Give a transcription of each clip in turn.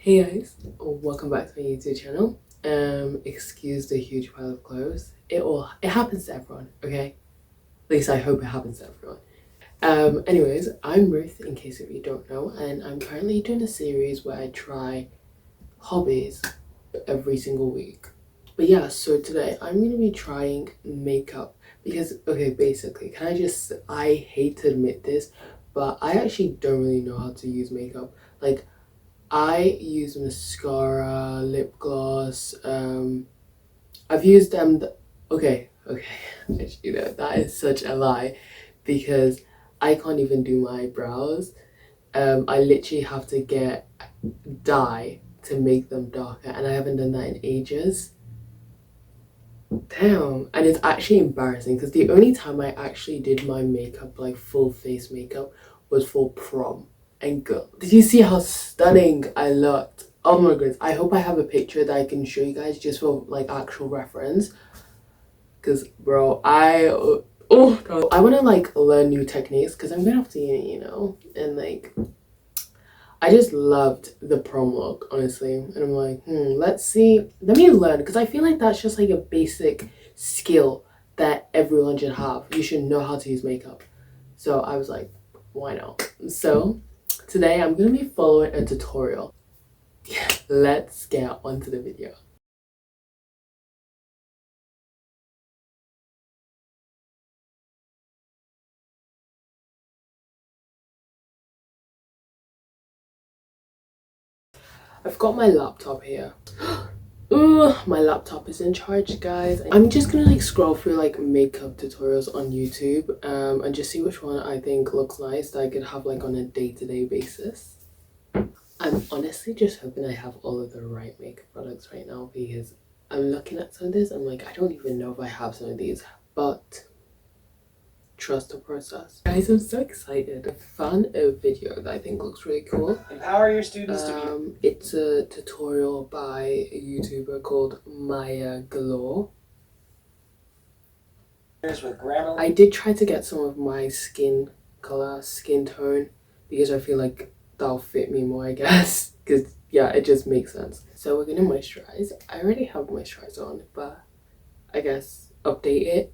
Hey guys, welcome back to my YouTube channel. Excuse the huge pile of clothes. It happens to everyone, okay? At least I hope it happens to everyone. Anyways, I'm Ruth, in case if you don't know, and I'm currently doing a series where I try hobbies every single week. But yeah, so today I'm gonna be trying makeup because, okay, basically, I hate to admit this, but I actually don't really know how to use makeup. Like, I use mascara, lip gloss. I've used okay. You know that is such a lie, because I can't even do my brows. I literally have to get dye to make them darker, and I haven't done that in ages. Damn, and it's actually embarrassing because the only time I actually did my makeup, like full face makeup, was for prom. And girl, did you see how stunning I looked? Oh my goodness, I hope I have a picture that I can show you guys just for like actual reference. Because bro, I want to like learn new techniques because I'm going off to uni, and like I just loved the prom look, honestly. And I'm like, let me learn, because I feel like that's just like a basic skill that everyone should have. You should know how to use makeup. So I was like, why not? So today I'm going to be following a tutorial. Let's get onto the video. I've got my laptop here. My laptop is in charge, guys. I'm just gonna like scroll through like makeup tutorials on YouTube and just see which one I think looks nice that I could have like on a day-to-day basis. I'm honestly just hoping I have all of the right makeup products right now, because I'm looking at some of this, I'm like, I don't even know if I have some of these, but trust the process. Guys, I'm so excited. I found a video that I think looks really cool. Empower your students to be. It's a tutorial by a YouTuber called Maya Galore. With grammar. I did try to get some of my skin tone, because I feel like that'll fit me more, I guess. Because yeah, it just makes sense. So we're gonna moisturize. I already have moisturizer on, but I guess update it.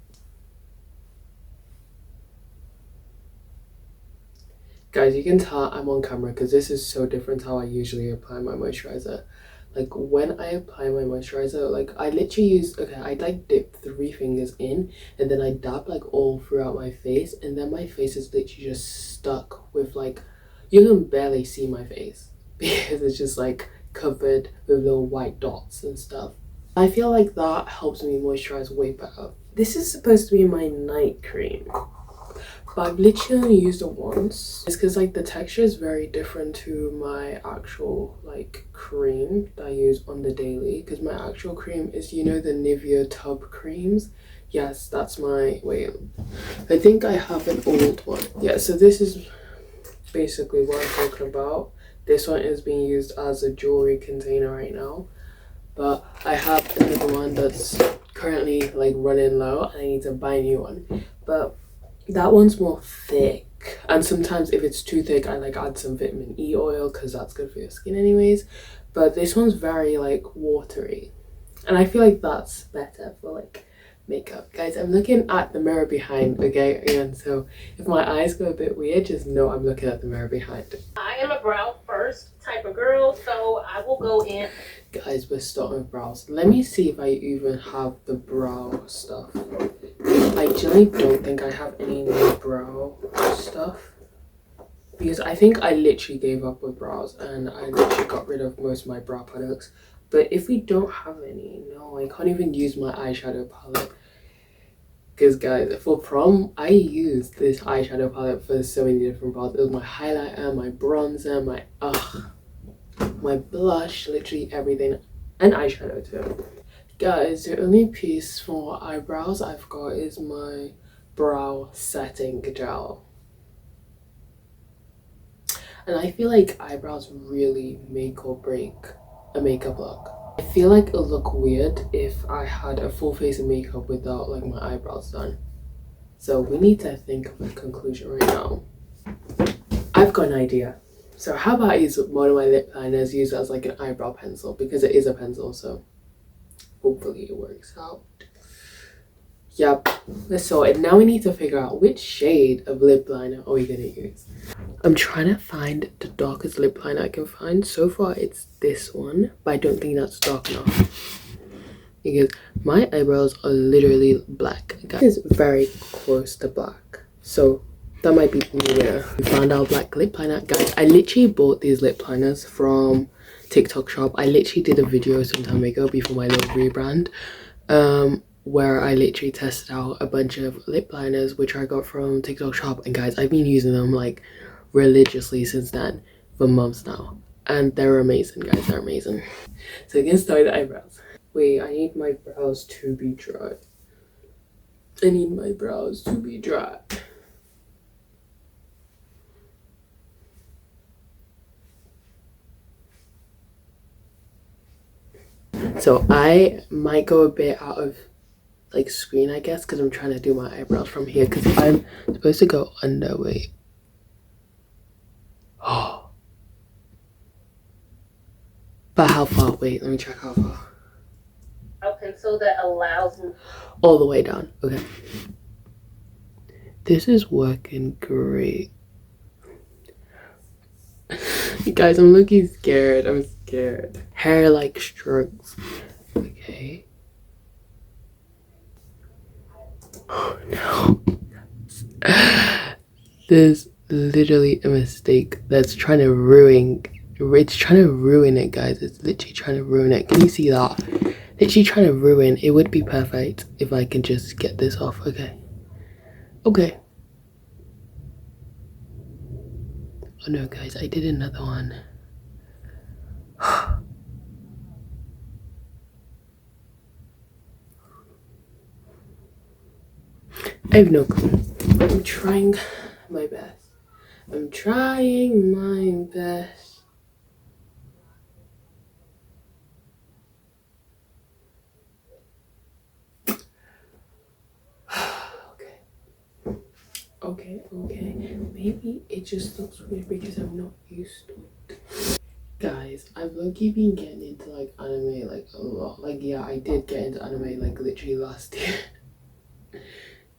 Guys, you can tell I'm on camera because this is so different to how I usually apply my moisturizer. Like when I apply my moisturizer, like I literally use, I like dip 3 fingers in and then I dab like all throughout my face, and then my face is literally just stuck with like, you can barely see my face because it's just like covered with little white dots and stuff. I feel like that helps me moisturize way better. This is supposed to be my night cream, but I've literally only used it once. It's because like the texture is very different to my actual like cream that I use on the daily, because my actual cream is, the Nivea tub creams. Yes, that's wait, I think I have an old one. Yeah, so this is basically what I'm talking about. This one is being used as a jewelry container right now, but I have another one that's currently like running low and I need to buy a new one. But that one's more thick, and sometimes if it's too thick I like add some vitamin E oil because that's good for your skin anyways. But this one's very like watery, and I feel like that's better for like makeup. Guys, I'm looking at the mirror behind, okay? And so if my eyes go a bit weird, just know I'm looking at the mirror behind. I am a brow first type of girl, so I will go in. Guys, we're starting with brows. Let me see if I even have the brow stuff. I generally don't think I have any new brow stuff, because I think I literally gave up with brows and I literally got rid of most of my brow products. But if we don't have any, no, I can't even use my eyeshadow palette. Because guys, for prom, I used this eyeshadow palette for so many different brows. It was my highlighter, my bronzer, my blush, literally everything, and eyeshadow too. Guys, the only piece for eyebrows I've got is my brow setting gel. And I feel like eyebrows really make or break a makeup look. I feel like it'll look weird if I had a full face of makeup without like my eyebrows done. So we need to think of a conclusion right now. I've got an idea. So how about I use one of my lip liners, use it as like an eyebrow pencil because it is a pencil, so hopefully it works out. Yep, that's sorted. Now we need to figure out which shade of lip liner are we gonna use. I'm trying to find the darkest lip liner I can find. So far it's this one, but I don't think that's dark enough because my eyebrows are literally black. That is very close to black, so that might be the winner. We found our black lip liner. Guys, I literally bought these lip liners from TikTok shop. I literally did a video some time ago before my little rebrand, where I literally tested out a bunch of lip liners which I got from TikTok shop, and guys, I've been using them like religiously since then for months now, and they're amazing, guys. They're amazing. So again, start the eyebrows. Wait, I need my brows to be dry. I need my brows to be dry. So I might go a bit out of like screen, I guess, because I'm trying to do my eyebrows from here because I'm supposed to go under. Wait. Oh. But how far? Wait, let me check how far. A pencil that allows me. All the way down. Okay. This is working great. Guys, I'm looking scared. I'm scared. Hair like strokes. Okay. Oh no. There's literally a mistake that's trying to ruin. It's trying to ruin it, guys. It's literally trying to ruin it. Can you see that? Literally trying to ruin. It would be perfect if I can just get this off. Okay. Okay. Oh no, guys, I did another one. I have no clue. I'm trying my best. I'm trying my best. Okay. Maybe it just looks weird because I'm not used to it. Guys, I've low-key been getting into like anime like a lot. Like, yeah, I did get into anime like literally last year.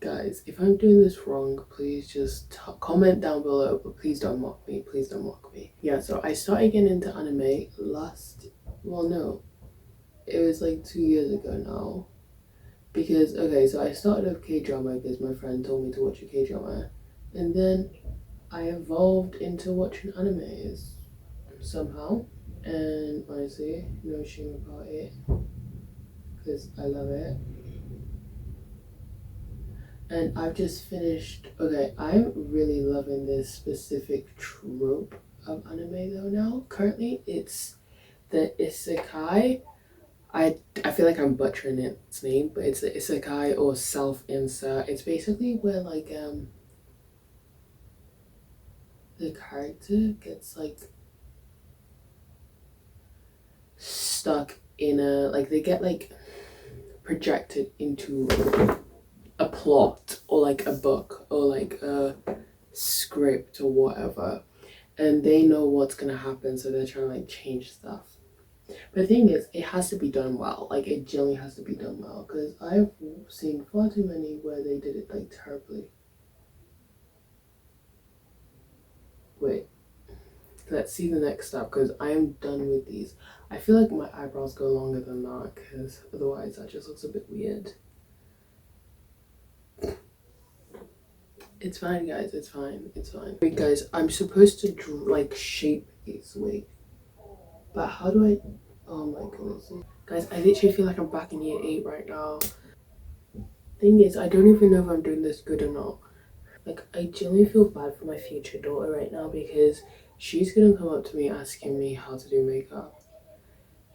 Guys, if I'm doing this wrong, please just comment down below, but please don't mock me. Please don't mock me. Yeah, so I started getting into anime well, no, it was like 2 years ago now. Because, okay, so I started with K-drama because my friend told me to watch a K-drama. And then I evolved into watching animes somehow. And honestly, no shame about it. Because I love it. And I've just finished, okay, I'm really loving this specific trope of anime though now. Currently, it's the isekai. I feel like I'm butchering its name, but it's the isekai or self-insert. It's basically where like the character gets like stuck in a, like they get like projected into a plot or like a book or like a script or whatever, and they know what's gonna happen, so they're trying to like change stuff. But the thing is, it has to be done well. Like, it generally has to be done well, because I've seen far too many where they did it like terribly. Wait, let's see the next step, because I am done with these. I feel like my eyebrows go longer than that, because otherwise that just looks a bit weird. It's fine, guys. It's fine. It's fine. Wait, guys, I'm supposed to like shape these. Wait, but how do I? Oh my goodness, guys! I literally feel like I'm back in year 8 right now. Thing is, I don't even know if I'm doing this good or not. Like, I genuinely feel bad for my future daughter right now because she's gonna come up to me asking me how to do makeup.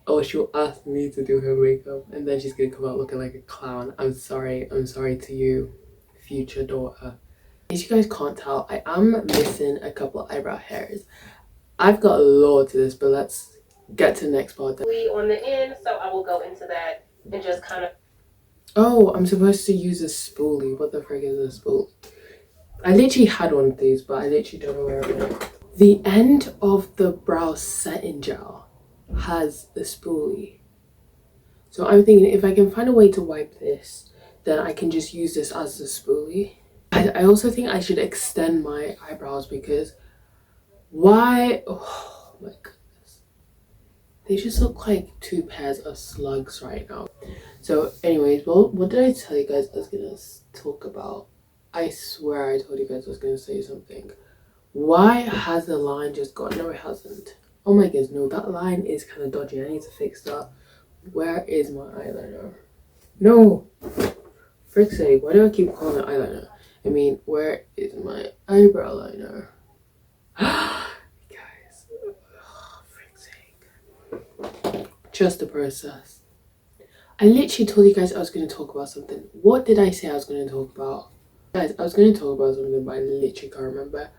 Or she'll ask me to do her makeup, and then she's gonna come out looking like a clown. I'm sorry to you, future daughter. As you guys can't tell, I am missing a couple of eyebrow hairs. I've got a lot to this, but let's get to the next part. On the end, so I will go into that and just kind of. Oh, I'm supposed to use a spoolie. What the frick is a spoolie? I literally had one of these, but I literally don't know where it went. The end of the brow setting gel has a spoolie. So I'm thinking if I can find a way to wipe this, then I can just use this as a spoolie. I also think I should extend my eyebrows because why? Oh my goodness. They just look like two pairs of slugs right now. So anyways, well, what did I tell you guys I was gonna talk about? I swear I told you guys I was gonna say something. Why has the line just gone? No, it hasn't. Oh my goodness, no, that line is kind of dodgy. I need to fix that. Where is my eyeliner? No! Frick's sake, why do I keep calling it eyeliner? I mean, where is my eyebrow liner? Guys, oh, frick's sake. Just the process. I literally told you guys I was going to talk about something. What did I say I was going to talk about? Guys, I was going to talk about something, but I literally can't remember.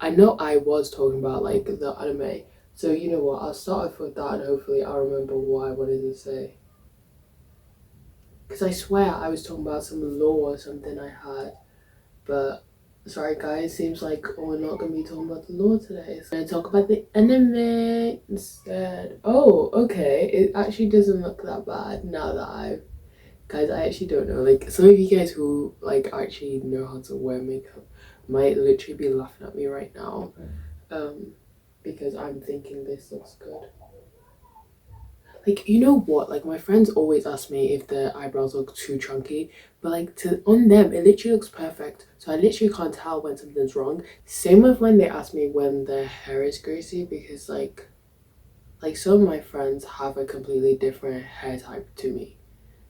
I know I was talking about like the anime. So you know what, I'll start off with that and hopefully I'll remember what I wanted to say. Because I swear I was talking about some law or something I had. But sorry guys, seems like we're not going to be talking about the law today. So I'm going to talk about the anime instead. Oh, okay. It actually doesn't look that bad now that I've... Guys, I actually don't know. Like, some of you guys who like actually know how to wear makeup might literally be laughing at me right now. Because I'm thinking this looks good. Like, you know what? Like, my friends always ask me if their eyebrows look too chunky, but like on them, it literally looks perfect. So I literally can't tell when something's wrong. Same with when they ask me when their hair is greasy, because like some of my friends have a completely different hair type to me.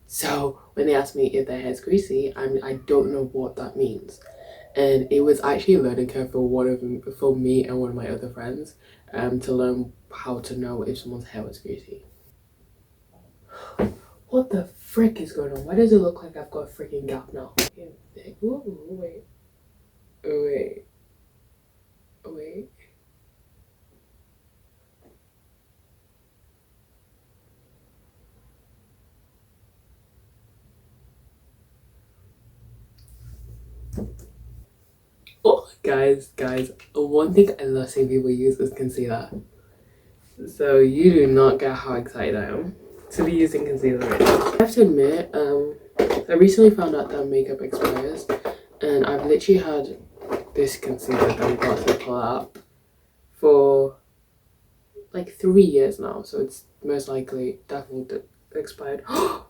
So when they ask me if their hair's greasy, I don't know what that means. And it was actually a learning curve for one of them, for me and one of my other friends, to learn how to know if someone's hair was greasy. What the frick is going on? Why does it look like I've got a freaking gap now? Ooh, wait. Wait. Wait. Oh, guys, one thing I love seeing people use is concealer. So you do not get how excited I am to be using concealer right now. I have to admit, I recently found out that makeup expires, and I've literally had this concealer that I'm about to pull out for like 3 years now, so it's most likely definitely expired. Oh,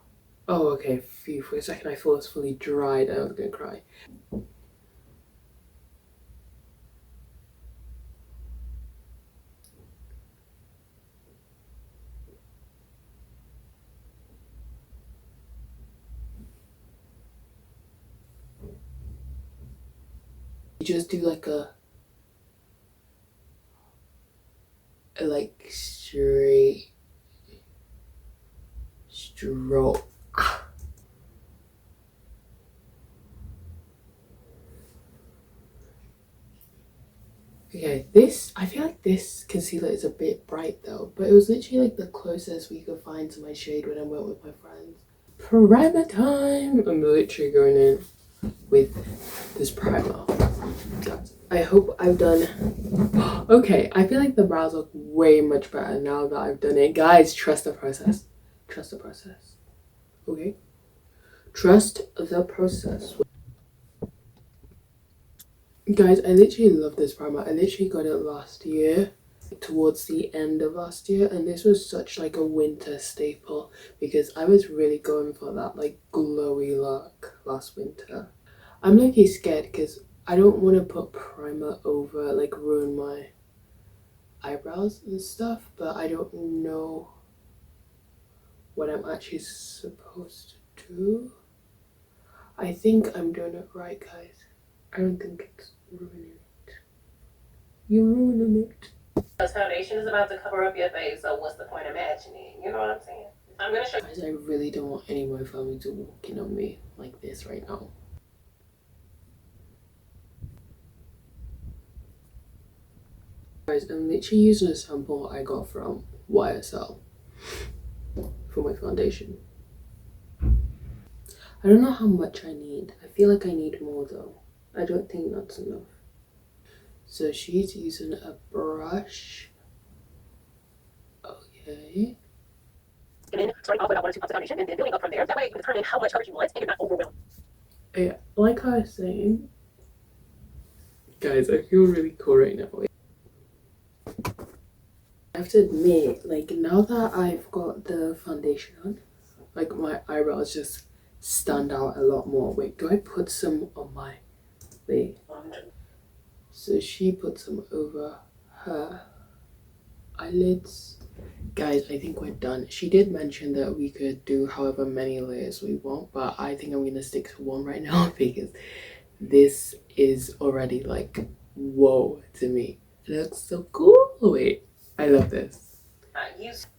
okay, phew, for a second I thought it was fully dried and I was gonna cry. You just do like a like straight stroke. Okay, I feel like this concealer is a bit bright though, but it was literally like the closest we could find to my shade when I went with my friends. Primer time! I'm literally going in with this primer. I hope I've done... Okay, I feel like the brows look way much better now that I've done it. Guys, trust the process. Trust the process. Okay? Trust the process. Guys, I literally love this primer. I literally got it last year, towards the end of last year, and this was such like a winter staple because I was really going for that like glowy look last winter. I'm lucky scared because I don't want to put primer over, like ruin my eyebrows and stuff, but I don't know what I'm actually supposed to do. I think I'm doing it right, guys. I don't think it's ruining it. You're ruining it. Because foundation is about to cover up your face, so what's the point of matching it? You know what I'm saying? I'm gonna show you. Guys, I really don't want any of my family to walk in on me like this right now. Guys, I'm literally using a sample I got from YSL for my foundation. I don't know how much I need. I feel like I need more though. I don't think that's enough. So she's using a brush. Okay. And then starting off with about 1 or 2 pumps of foundation and then building up from there. That way you can determine how much coverage you want and you're not overwhelmed. Yeah, like I was saying, guys, I feel really cool right now. I have to admit, like, now that I've got the foundation on, like, my eyebrows just stand out a lot more. Wait, do I put some on my... Wait. So she put some over her eyelids. Guys, I think we're done. She did mention that we could do however many layers we want, but I think I'm gonna stick to one right now because this is already like, whoa to me. It looks so cool. Wait, I love this.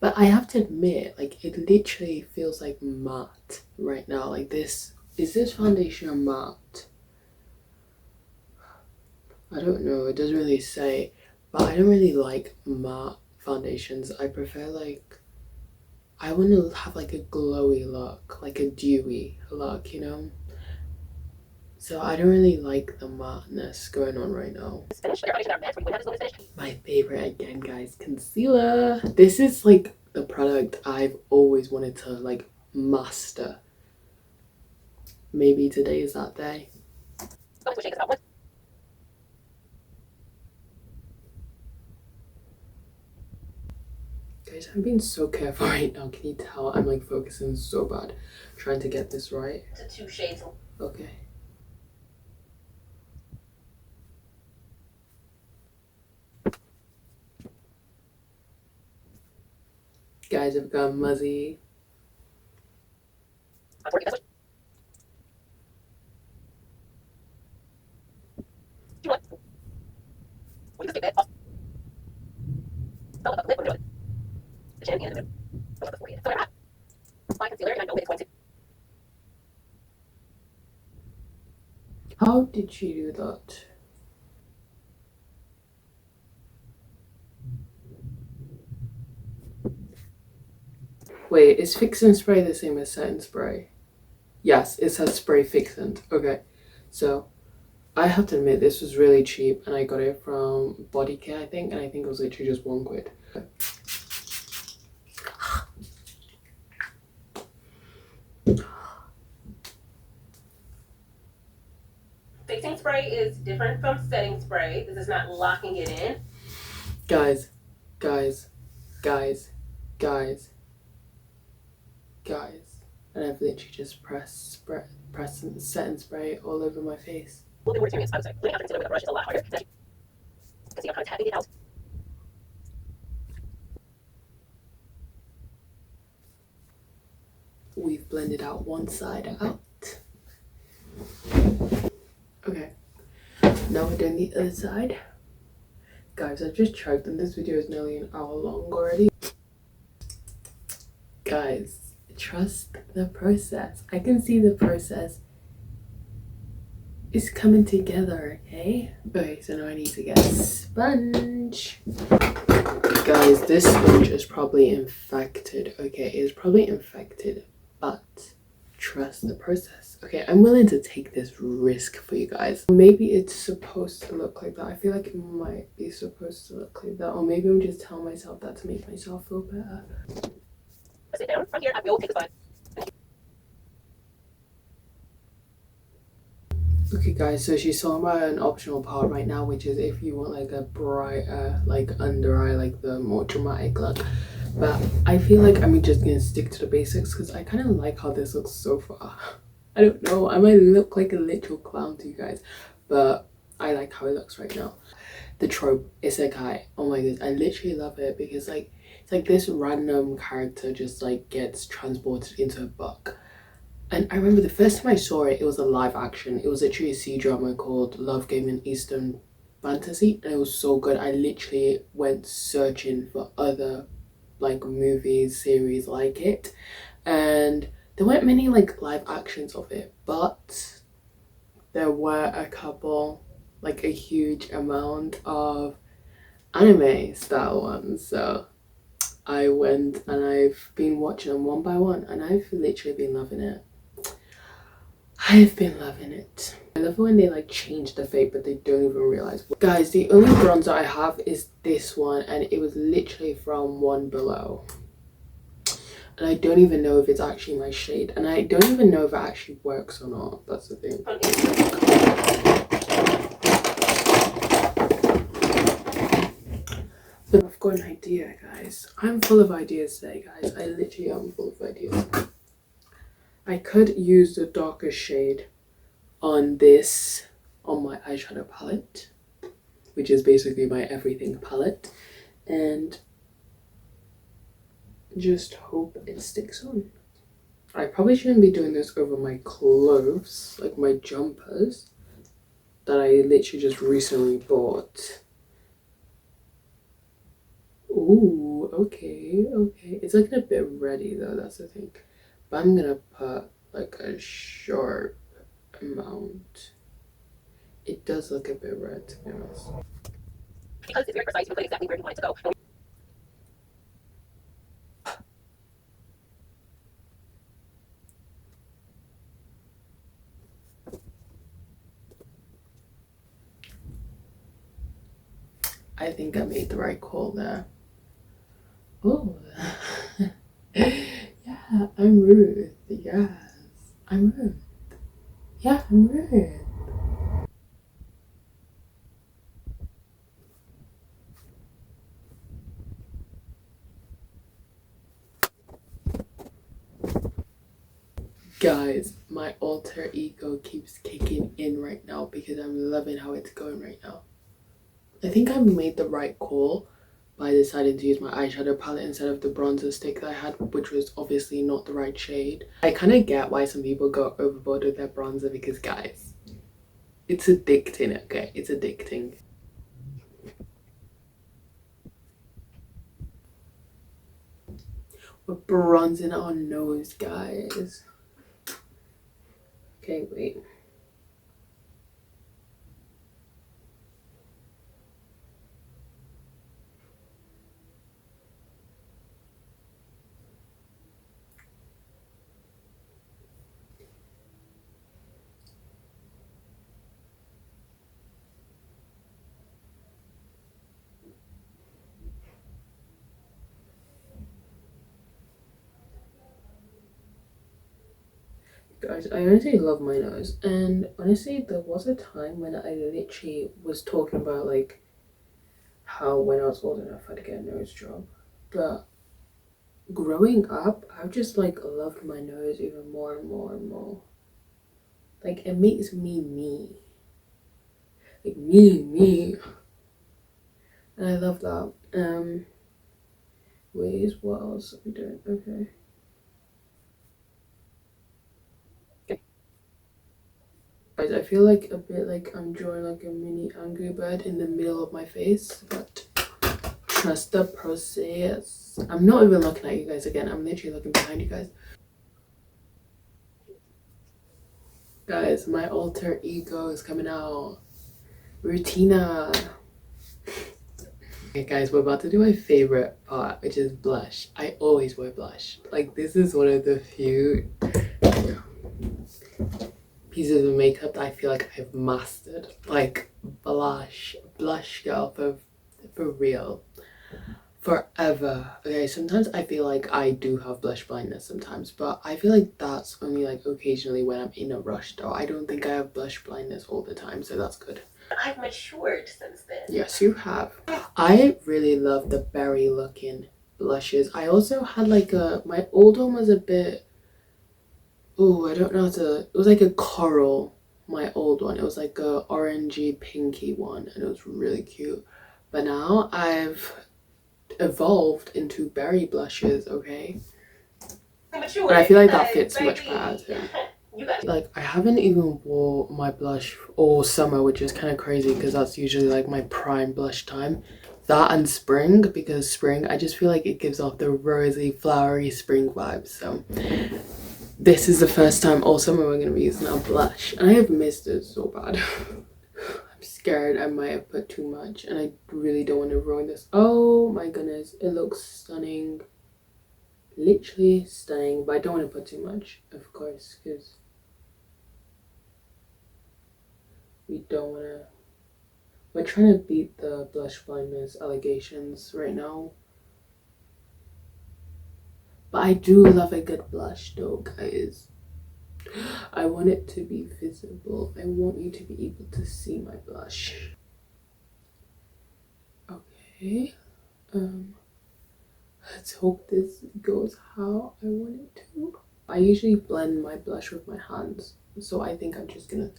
But I have to admit, like, it literally feels like matte right now. Like this, is this foundation a matte? I don't know, it doesn't really say, but I don't really like matte foundations. I prefer like, I want to have like a glowy look, like a dewy look, you know? So I don't really like the matteness going on right now. My favorite again, guys, concealer. This is like the product I've always wanted to like master. Maybe today is that day. Guys, I'm being so careful right now. Can you tell? I'm like focusing so bad, trying to get this right. It's a 2 shades. Okay. Guys, I've got Muzzy. How did she do that? Wait, is fixin' spray the same as setting spray? Yes, it says spray fixant. Okay, so I have to admit this was really cheap and I got it from Body Care, I think, and I think it was literally just £1. Fixing spray is different from setting spray. This is not locking it in. Guys, and I've literally just pressed and set and spray all over my face. A little bit more experience, I would say. Putting out concealer with a brush is a lot harder. Because I'm kind of tapping it out. We've blended out one side out. Okay, now we're doing the other side. Guys, I just checked and this video is nearly an hour long already. Guys, trust the process. I can see the process is coming together, okay? Okay, so now I need to get a sponge. Guys, this sponge is probably infected. Okay, it's probably infected, but trust the process. Okay, I'm willing to take this risk for you guys. Maybe it's supposed to look like that. I feel like it might be supposed to look like that, or maybe I'm just telling myself that to make myself feel better. Sit down. From here, I will take the sponge. Okay guys, so she's talking about an optional part right now, which is if you want like a brighter like under eye, like the more dramatic look. But I feel like I'm just gonna stick to the basics because I kind of like how this looks so far. I don't know, I might look like a literal clown to you guys, but I like how it looks right now. The trope isekai, oh my god, I literally love it because like it's like this random character just like gets transported into a book. And I remember the first time I saw it, it was a live action. It was literally a C-drama called Love Game in Eastern Fantasy. And it was so good. I literally went searching for other like movies, series like it. And there weren't many like live actions of it. But there were a couple, like a huge amount of anime style ones. So I went and I've been watching them one by one. And I've literally been loving it. I've been loving it. love it when they like change the fade but they don't even realize. Guys, the only bronzer I have is this one, and it was literally from One Below. And I don't even know if it's actually my shade, and I don't even know if it actually works or not. That's the thing. But I've got an idea, guys. I'm full of ideas today, guys. I literally am full of ideas. I could use the darker shade on my eyeshadow palette, which is basically my everything palette, and just hope it sticks on. I probably shouldn't be doing this over my clothes, like my jumpers that I literally just recently bought. Ooh, okay. It's looking a bit ready though, that's the thing. But I'm gonna put like a sharp amount. It does look a bit red, to be honest. Because it's very precise, you put exactly where you want it to go. I think I made the right call there. Oh, yeah, I'm Ruth. Yes, I'm Ruth. Yeah, I'm Ruth. Guys, my alter ego keeps kicking in right now because I'm loving how it's going right now. I think I made the right call by deciding to use my eyeshadow palette instead of the bronzer stick that I had, which was obviously not the right shade. I kind of get why some people go overboard with their bronzer because, guys, it's addicting, okay? It's addicting. We're bronzing our nose, guys. Okay, wait. Guys, I honestly love my nose, and honestly there was a time when I literally was talking about like how when I was old enough I'd get a nose job, but growing up I've just like loved my nose even more and more and more. Like it makes me, like me, and I love that. Ways, what else are we doing? Okay. Guys, I feel like a bit like I'm drawing like a mini Angry Bird in the middle of my face, but trust the process. I'm not even looking at you guys again. I'm literally looking behind you guys. Guys, my alter ego is coming out. Rutina. Okay guys, we're about to do my favorite part, which is blush. I always wear blush. Like this is one of the few pieces of makeup that I feel like I've mastered. Like blush girl, for real. Forever. Okay, sometimes I feel like I do have blush blindness sometimes, but I feel like that's only like occasionally when I'm in a rush though. I don't think I have blush blindness all the time, so that's good. I've matured since then. Yes, you have. I really love the berry looking blushes. I also had like my old one was a bit, oh, I don't know how to, it was like a coral, my old one. It was like a orangey pinky one, and it was really cute. But now I've evolved into berry blushes, okay? But I feel like that fits much better. Like I haven't even wore my blush all summer, which is kind of crazy because that's usually like my prime blush time. That and spring, because spring I just feel like it gives off the rosy flowery spring vibes. So this is the first time all summer we're going to be using our blush, and I have missed it so bad. I'm scared I might have put too much, and I really don't want to ruin this. Oh my goodness, it looks stunning, literally stunning, but I don't want to put too much, of course, because We don't want to. We're trying to beat the blush blindness allegations right now. But I do love a good blush though, guys. I want it to be visible. I want you to be able to see my blush. Okay. Let's hope this goes how I want it to. I usually blend my blush with my hands, so I think I'm just gonna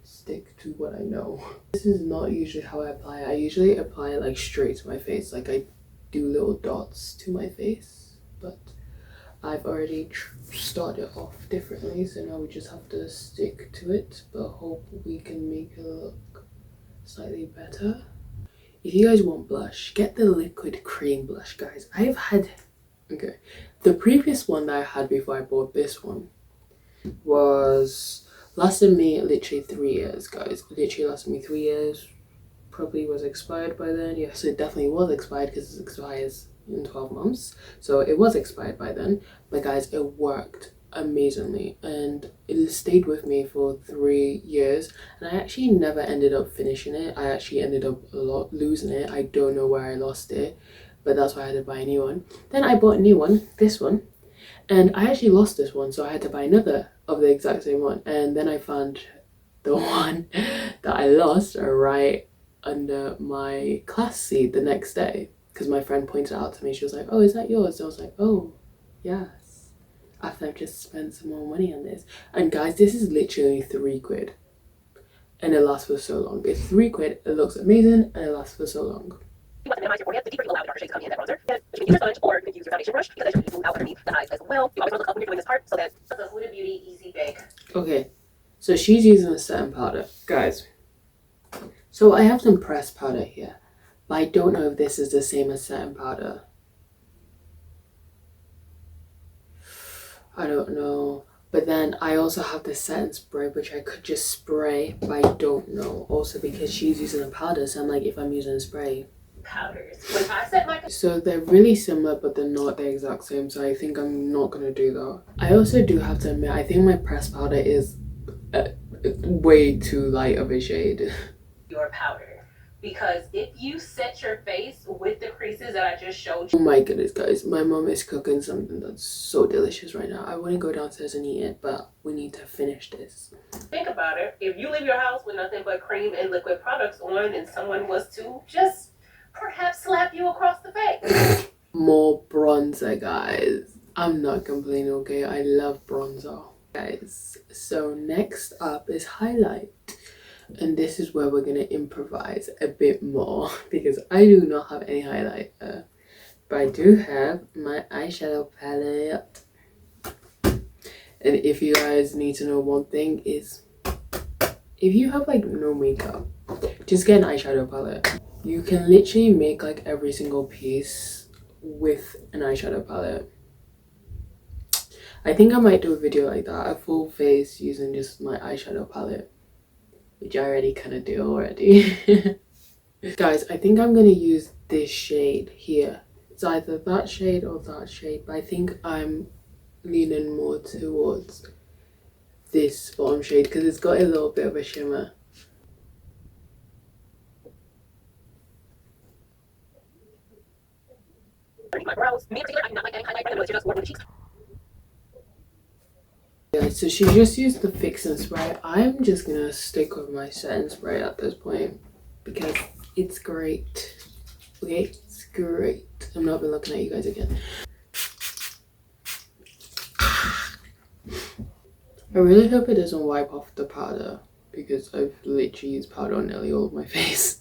stick to what I know. This is not usually how I apply it. I usually apply it like straight to my face, like I do little dots to my face, but I've already started off differently, so now we just have to stick to it, but hope we can make it look slightly better. If you guys want blush, get the liquid cream blush, guys. I've had, okay, the previous one that I had before I bought this one lasted me literally 3 years, guys. Literally lasted me 3 years. Probably was expired by then. Yes, it definitely was expired because it expires in 12 months. So it was expired by then. But guys, it worked amazingly and it stayed with me for 3 years, and I actually never ended up finishing it. I actually ended up losing it. I don't know where I lost it, but that's why I had to buy a new one. Then I bought a new one, this one, and I actually lost this one, so I had to buy another of the exact same one. And then I found the one that I lost right under my class seat the next day, because my friend pointed out to me. She was like, oh, is that yours? So I was like, oh yes, after I've just spent some more money on this. And guys, this is literally £3 and it lasts for so long. It's £3, it looks amazing, and it lasts for so long. You want to minimize your forehead, the deeper you allow the darker shades to come in that bronzer. You can use your sponge or you can use your foundation brush because that should smooth out underneath the eyes as well. You always want to look up when you're doing this part so that the Huda Beauty Easy Bake. Okay, so she's using a setting powder, guys. So I have some pressed powder here, but I don't know if this is the same as setting powder. I don't know. But then I also have the setting spray, which I could just spray, but I don't know. Also because she's using a powder, so I'm like, if I'm using a spray. Powders. When I set my So they're really similar, but they're not the exact same, so I think I'm not gonna do that. I also do have to admit, I think my pressed powder is way too light of a shade. your powder, because if you set your face with the creases that I just showed you. Oh my goodness, guys, my mom is cooking something that's so delicious right now. I wouldn't go downstairs and eat it, but we need to finish this. Think about it. If you leave your house with nothing but cream and liquid products on and someone was to just perhaps slap you across the face. More bronzer, guys. I'm not complaining, okay? I love bronzer, guys. So next up is highlight. And this is where we're going to improvise a bit more because I do not have any highlighter. But I do have my eyeshadow palette. And if you guys need to know one thing is, if you have like no makeup, just get an eyeshadow palette. You can literally make like every single piece with an eyeshadow palette. I think I might do a video like that, a full face using just my eyeshadow palette, which I already kind of do already. Guys, I think I'm going to use this shade here. It's either that shade or that shade, but I think I'm leaning more towards this bottom shade because it's got a little bit of a shimmer. My brows. Me in particular, I do not like any highlight rather than just work with the cheeks. Yeah, so she just used the fixing spray. I'm just gonna stick with my setting spray at this point because it's great. Okay, it's great. I'm not been looking at you guys again. I really hope it doesn't wipe off the powder because I've literally used powder on nearly all of my face.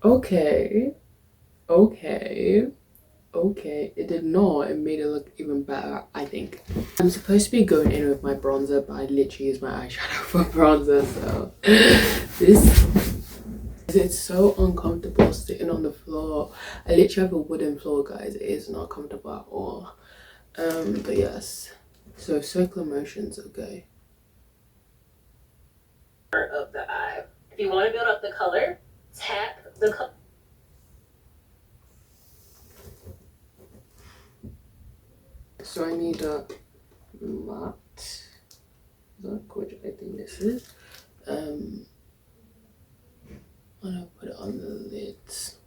Okay, it did not. It made it look even better, I think. I'm supposed to be going in with my bronzer, but I literally use my eyeshadow for bronzer, so it's so uncomfortable sitting on the floor. I literally have a wooden floor, guys. It is not comfortable at all. But yes, so circular motions, okay. Of the eye. If you want to build up the color, tap the color. So I need a matte. Is look, which I think this is. I'm gonna put it on the lids.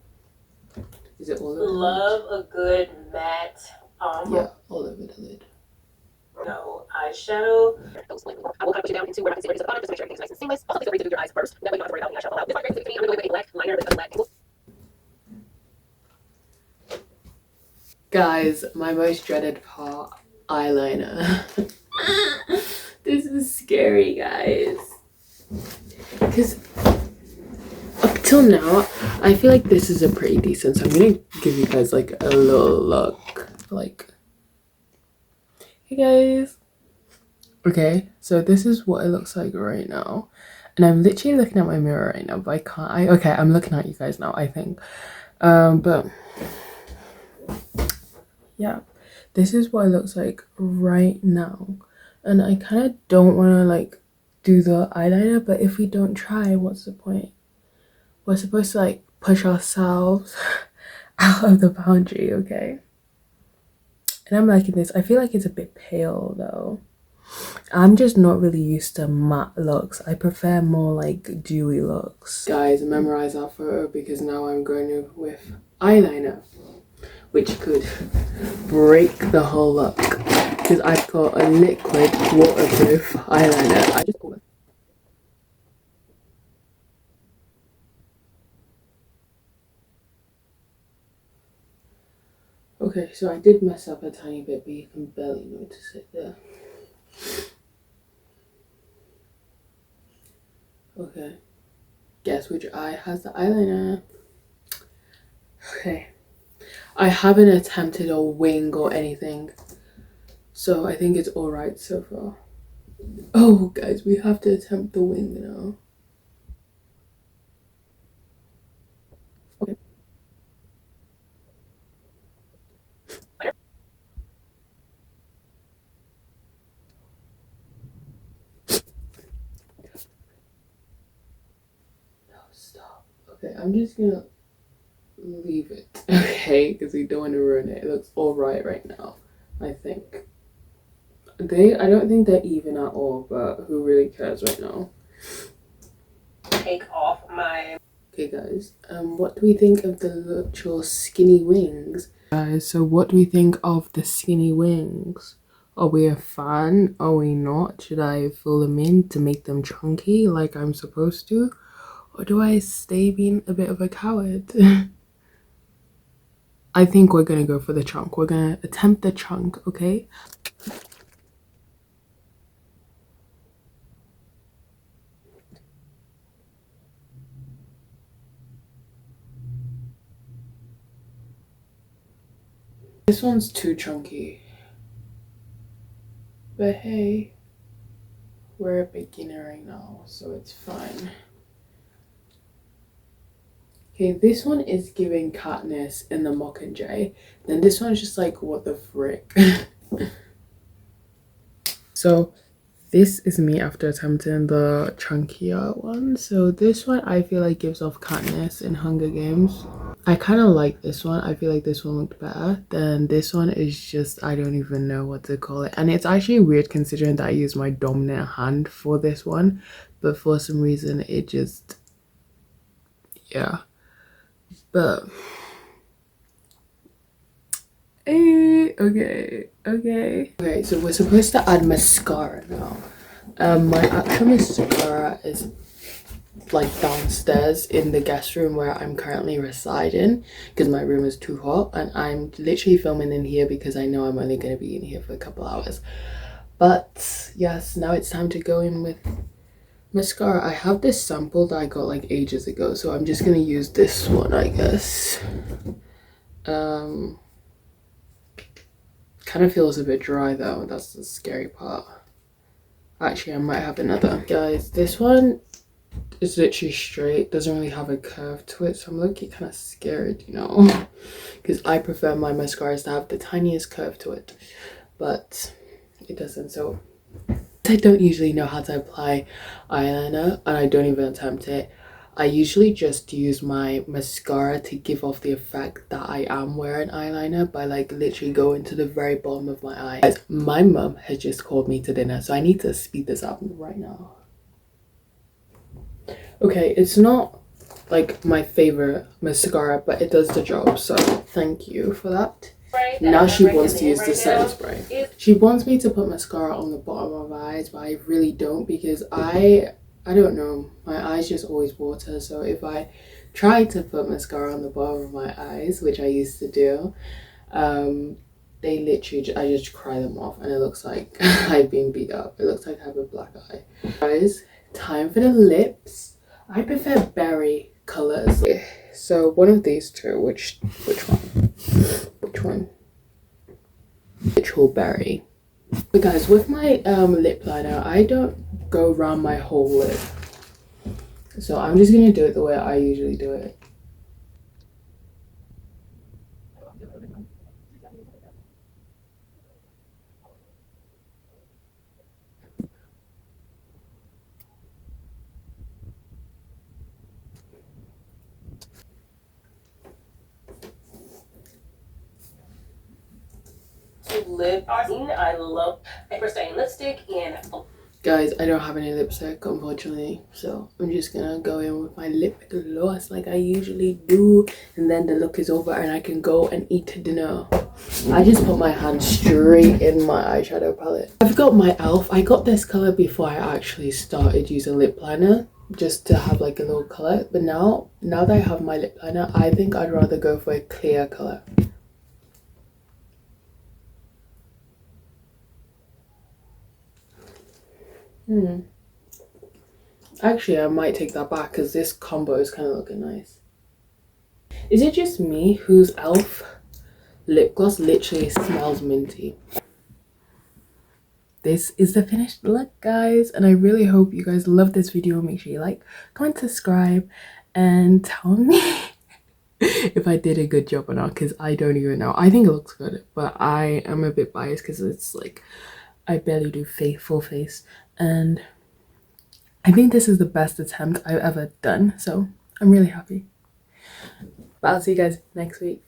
Is it all over the lid? Love a good matte Yeah, all over the lid. no eyeshadow. I will kind of push it down into where I can see where it is at the bottom, just to make sure everything's nice and seamless. Also, feel free to do your eyes first. That way you don't have to worry about the eyeshadow fallout. This one very easy for me. I'm going to go with a black liner with a black angle. Guys, my most dreaded part, eyeliner. This is scary, guys. Because up till now, I feel like this is a pretty decent. So I'm gonna give you guys like a little look. Like, hey guys. Okay, so this is what it looks like right now. And I'm literally looking at my mirror right now, but I can't. Okay, I'm looking at you guys now, I think. But yeah, this is what it looks like right now. And I kind of don't want to like do the eyeliner, but if we don't try, what's the point? We're supposed to like push ourselves out of the boundary, okay? And I'm liking this. I feel like it's a bit pale though. I'm just not really used to matte looks. I prefer more like dewy looks. Guys, memorize our photo because now I'm going with eyeliner, which could break the whole look. Because I've got a liquid waterproof eyeliner. I just okay, so I did mess up a tiny bit, but you can barely notice it there. Okay, guess which eye has the eyeliner? Okay, I haven't attempted a wing or anything, so I think it's alright so far. Oh, guys, we have to attempt the wing now. Okay. No, stop. Okay, I'm just gonna leave it, okay, because we don't want to ruin it. It looks alright right now, I think. I don't think they're even at all, but who really cares right now? Take off my... Okay guys, what do we think of the literal skinny wings? Guys, so what do we think of the skinny wings? Are we a fan? Are we not? Should I fill them in to make them chunky like I'm supposed to? Or do I stay being a bit of a coward? I think we're gonna go for the chunk. We're gonna attempt the chunk, okay? This one's too chunky. But hey, we're a beginner right now, so it's fine. Okay, this one is giving Katniss in the Mockingjay. Then this one's just like, what the frick? So this is me after attempting the chunkier one. So this one I feel like gives off Katniss in Hunger Games. I kind of like this one. I feel like this one looked better. Then this one is just, I don't even know what to call it. And it's actually weird considering that I use my dominant hand for this one. But for some reason it just, yeah. But okay, so we're supposed to add mascara now. My actual mascara is like downstairs in the guest room where I'm currently residing because my room is too hot, and I'm literally filming in here because I know I'm only going to be in here for a couple hours. But yes, now it's time to go in with mascara. I have this sample that I got like ages ago, so I'm just gonna use this one, I guess. Kind of feels a bit dry though, that's the scary part. Actually, I might have another. Guys, this one is literally straight, doesn't really have a curve to it, so I'm looking kind of scared, you know, because I prefer my mascaras to have the tiniest curve to it, but it doesn't. So I don't usually know how to apply eyeliner, and I don't even attempt it. I usually just use my mascara to give off the effect that I am wearing eyeliner by like literally going to the very bottom of my eye. Guys, my mum has just called me to dinner, so I need to speed this up right now. Okay, it's not like my favorite mascara, but it does the job, so thank you for that. Now she wants to use the setting spray. She wants me to put mascara on the bottom of my eyes, but I really don't, because I don't know, my eyes just always water. So if I try to put mascara on the bottom of my eyes, which I used to do, they literally, I just cry them off and it looks like I've been beat up. It looks like I have a black eye. Guys, time for the lips. I prefer berry colors. So one of these two, which one? Which one? Literal berry. But guys, with my lip liner, I don't go around my whole lip. So I'm just gonna do it the way I usually do it. Lip. I love everytime lipstick and. Guys, I don't have any lipstick, unfortunately, so I'm just gonna go in with my lip gloss like I usually do, and then the look is over and I can go and eat dinner. I just put my hand straight in my eyeshadow palette. I've got my e.l.f. I got this color before I actually started using lip liner, just to have like a little color, but now that I have my lip liner, I think I'd rather go for a clear color. Actually, I might take that back because this combo is kind of looking nice. Is it just me whose e.l.f. lip gloss literally smells minty? This is the finished look, guys, and I really hope you guys love this video. Make sure you like, comment, subscribe, and tell me if I did a good job or not, because I don't even know. I think it looks good, but I am a bit biased because it's like I barely do full face, and I think this is the best attempt I've ever done, so I'm really happy. But I'll see you guys next week.